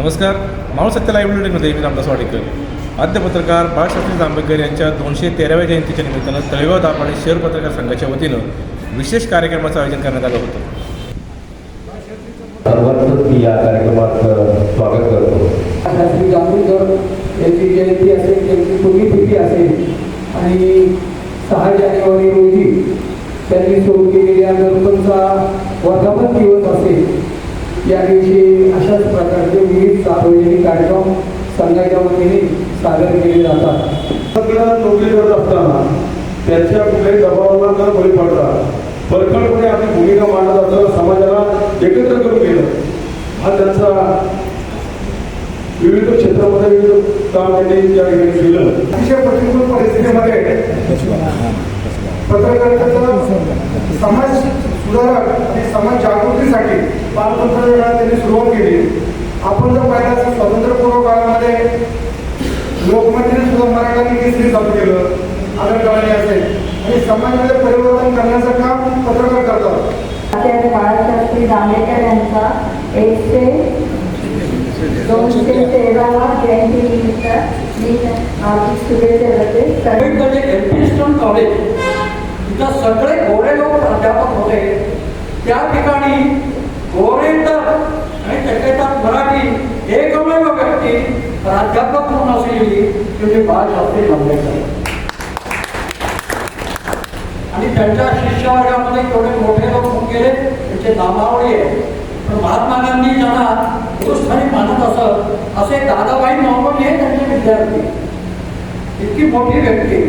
नमस्कार. मावळ सत्य लाईव्ह बुलेटिनमध्ये मी रामदास वाडेकर. आद्य पत्रकार बाळशास्त्री जांभेकर यांच्या 213व्या जयंतीच्या निमित्तानं तळेगाव दाभाडे शहर पत्रकार संघाच्या वतीनं विशेष कार्यक्रमाचं आयोजन करण्यात आलं होतं. सर्वांचं मी या कार्यक्रमात स्वागत करतो. शास्त्री जांभेकर यांची जयंती असेल, त्यांची पुण्यतिथी असेल आणि 6 जानेवारी रोजी त्यांनी सुरू केलेल्या दर्पणचा वर्धापन दिवस असेल. या दिवशी अशाच प्रकारचे विविध सार्वजनिक कार्यक्रम संघाच्या वतीने सादर केले जातात. नोकरी करत असताना त्यांच्या कुठल्याही दबावाला न बळी पडता परखडपणे आपली भूमिका मांडत असताना समाजाला एकत्र करून गेलं. हा त्यांचा विविध क्षेत्रामध्ये विविध काम त्यांनी त्या ठिकाणी केलं. अतिशय प्रतिकूल परिस्थितीमध्ये पत्रकारितेचा समाज सुधारक आणि समाज जागृतीसाठी बालपत्रकारिता त्यांनी सुरुवात केली. आपण जर पाहिलं स्वातंत्र्यपूर्व काळामध्ये लोकमतने सुद्धा मराठी केसरी चालू केलं, आगरकरांनी असेल आणि समाजामध्ये परिवर्तन करण्याचं काम पत्रकार करतात. बाळशास्त्री जांभेकर यांचा 213वा जयंतीनिमित्त मी हार्दिक शुभेच्छा देते. एल्फिन्स्टन कॉलेज तिथं सगळे गोरे लोक प्राध्यापक होते. त्या ठिकाणी गोरेंतर आणि त्याच्यात मराठी एकमेव व्यक्ती प्राध्यापक म्हणून असलेली म्हणजे बाळशास्त्री जांभेकर आणि त्यांच्या शिष्यवर्गामध्ये थोडे मोठे लोक होऊन गेले, त्यांचे नामावळी आहे. पण महात्मा गांधी ज्यांना हिंदुस्थानी मानत असत असे दादाबाई नौरोजी हे त्यांचे विद्यार्थी. इतकी मोठी व्यक्ती.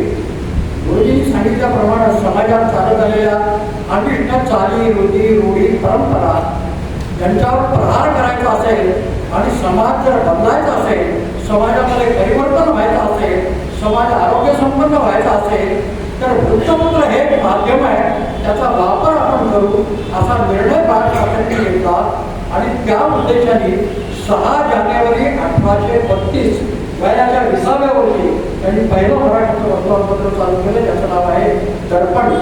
गुरुजींनी सांगितल्याप्रमाणे समाजात चालत आलेल्या अनिष्ट चाली, रुढी, रूढी, परंपरा यांच्यावर प्रहार करायचा असेल आणि समाज जर बदलायचा असेल, समाजामध्ये परिवर्तन व्हायचं असेल, समाज आरोग्यसंपन्न व्हायचा असेल तर वृत्तपत्र हे एक माध्यम आहे, त्याचा वापर आपण करू असा निर्णय बाळशास्त्रींनी घेतला आणि त्या उद्देशाने 6 जानेवारी 1832 वयाच्या 20व्या वर्षी त्यांनी पहिलं मराठीचं वर्तमानपत्र चालू केलं, ज्याचं नाव आहे दर्पण.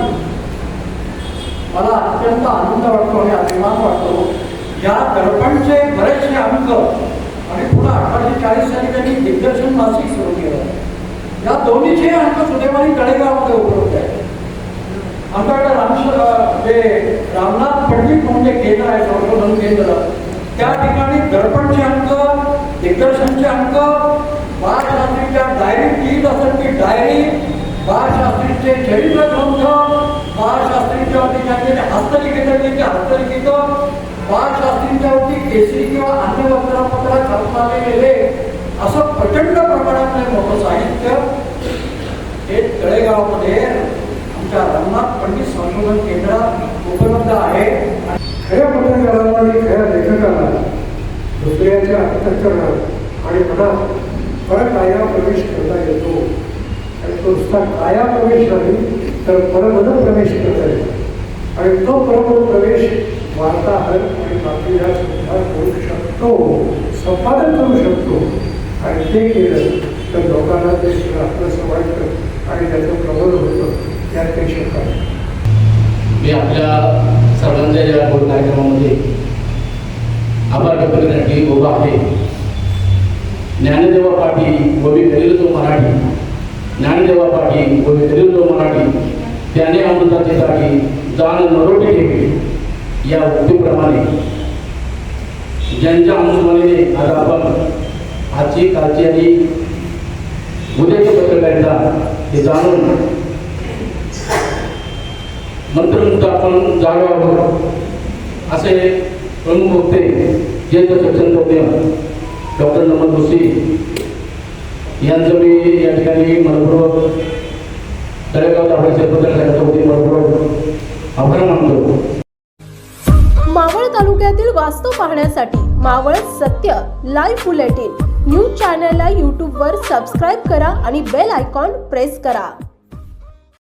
मला अत्यंत आनंद वाटतो आणि अभिमान वाटतो. या दर्पणचे बरेचसे अंक आणि पुन्हा 1840 साली त्यांनी दिग्दर्शन मासिक सुरू केलं. या दोन्हीचे अंक सुदैवाने तळेगावमध्ये उपलब्ध आहेत. आमच्याकडे रामनाथ पंडित म्हणून जे केंद्र आहे, संशोधन केंद्र, त्या ठिकाणी दर्पणचे अंक, दिग्दर्शनचे अंक, बाळशास्त्रीच्या डायरी लिहित असेल ती डायरी, बाळशास्त्रीचे चरित्र ग्रंथ, बाळशास्त्रीच्या वरती हस्तलिखित हस्तलिखित, बाळशास्त्रींच्या वरती केसरी किंवा अन्य वर्तमानपत्रात छापून आलेले असं प्रचंड प्रमाणातले मोठं साहित्य हे तळेगावमध्ये आमच्या रामनाथ पंडित संशोधन केंद्रात उपलब्ध आहे. खऱ्या पत्रकाराला आणि खऱ्या लेखकाला दुसऱ्याच्या अंतःकरणात आणि मनात परकाया प्रवेश करता येतो. आणि तो नुसता काया प्रवेश नाही तर परमन प्रवेश करता येतो. आणि तो परमन प्रवेश वार्ताहर आणि बातमीदार सुद्धा करू शकतो, संपादन करू शकतो. आणि ते केलं तर लोकांना ते आपलं वाटतं आणि त्याचं प्रबोधन होतं. यात काही शंका नाही. मी आपल्या सर्वांच्या या कार्यक्रमामध्ये आभार व्यक्त करण्यासाठी उभा आहे. ज्ञानदेवा पाठी व मी करील तो मराठी, ज्ञानदेवा पाठी व मी करील तो मराठी, त्याने अमृताची साठी जाण नरोटी ठेवी या उक्तीप्रमाणे ज्यांच्या अनुषंगाने आज आपण आजची, कालची आणि उद्याची पत्रकारिता हे जाणून मंत्रमुक्त आपण जागा आहोत असे प्रमुख वक्ते ज्येष्ठ शिक्षणतज्ञ डॉक्टर नमन जोशी यांचं मी या ठिकाणी मनपूर्वक तळेगाव दाभाडे शहर पत्रकार संघाच्या वतीने मनपूर्वक आभार मानतो. मावळ तालुक्यातील वास्तव पाहण्यासाठी मावळ सत्य लाईव्ह बुलेटिन न्यूज चॅनलला यूट्यूबवर सबस्क्राईब करा आणि बेल आयकॉन प्रेस करा.